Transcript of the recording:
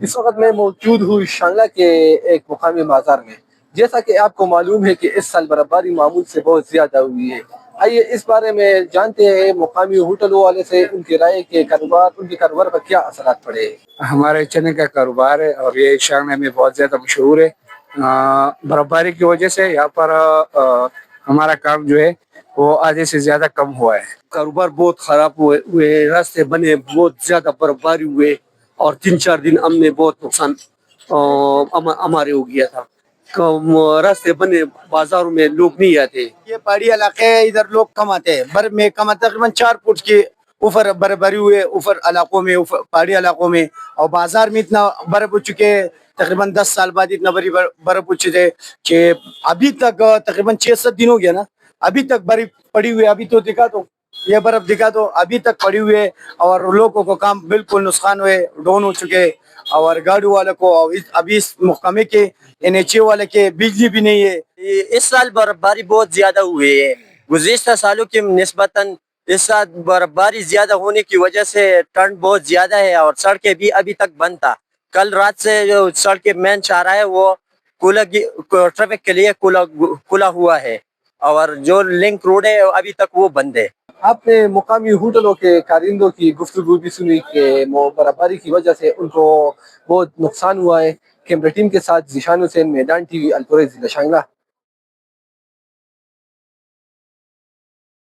اس وقت میں موجود ہوں شانگلہ کے ایک مقامی بازار میں. جیسا کہ آپ کو معلوم ہے کہ اس سال برفباری معمول سے بہت زیادہ ہوئی ہے. آئیے اس بارے میں جانتے ہیں مقامی ہوٹلوں والے سے ان کی رائے کے ان کے کاروبار پر کیا اثرات پڑے. ہمارے چنے کا کاروبار ہے اور یہ شانگلہ میں بہت زیادہ مشہور ہے. برفباری کی وجہ سے یہاں پر ہمارا کام جو ہے وہ آدھے سے زیادہ کم ہوا ہے. کاروبار بہت خراب ہوئے، راستے بنے، بہت زیادہ برفباری ہوئے اور 3-4 دن ہم نے بہت نقصان ہمارے ہو گیا تھا. راستے بنے، بازاروں میں لوگ نہیں آتے. یہ پہاڑی علاقے ہیں، ادھر لوگ کم آتے ہیں. برف میں کم آتے، تقریباً 4 فٹ کے اوپر برفباری ہوئے اوپر علاقوں میں، پہاڑی علاقوں میں. اور بازار میں اتنا برف ہو چکے، تقریباً 10 سال بعد اتنا بڑی برف ہو چکے کہ ابھی تک تقریباً 6-7 دن ہو گیا نا، ابھی تک برف پڑی ہوئی ہے. ابھی تو دکھا دو، یہ برف دکھا دو، ابھی تک پڑی ہوئی ہے. اور لوگوں کو کام بالکل نقصان ہوئے، ڈاؤن ہو چکے. اور گاڑی والوں کو ابھی اس محکمے کے NHA والے کے بجلی بھی نہیں ہے. اس سال برفباری بہت زیادہ ہوئی ہے گزشتہ سالوں کی نسبتاً. اس سال برفباری زیادہ ہونے کی وجہ سے ٹھنڈ بہت زیادہ ہے اور سڑکیں بھی ابھی تک بند تھا. کل رات سے جو سڑکیں مین چارہ ہے وہ ٹریفک کے لیے کھلا ہوا ہے اور جو لنک روڈ ہے ابھی تک وہ بند ہے. آپ نے مقامی ہوٹلوں کے کارندوں کی گفتگو بھی سنی کہ برفباری کی وجہ سے ان کو بہت نقصان ہوا ہے. کیمرہ ٹیم کے ساتھ ذیشان حسین، میدان TV، الپورے، ضلع شانگلہ.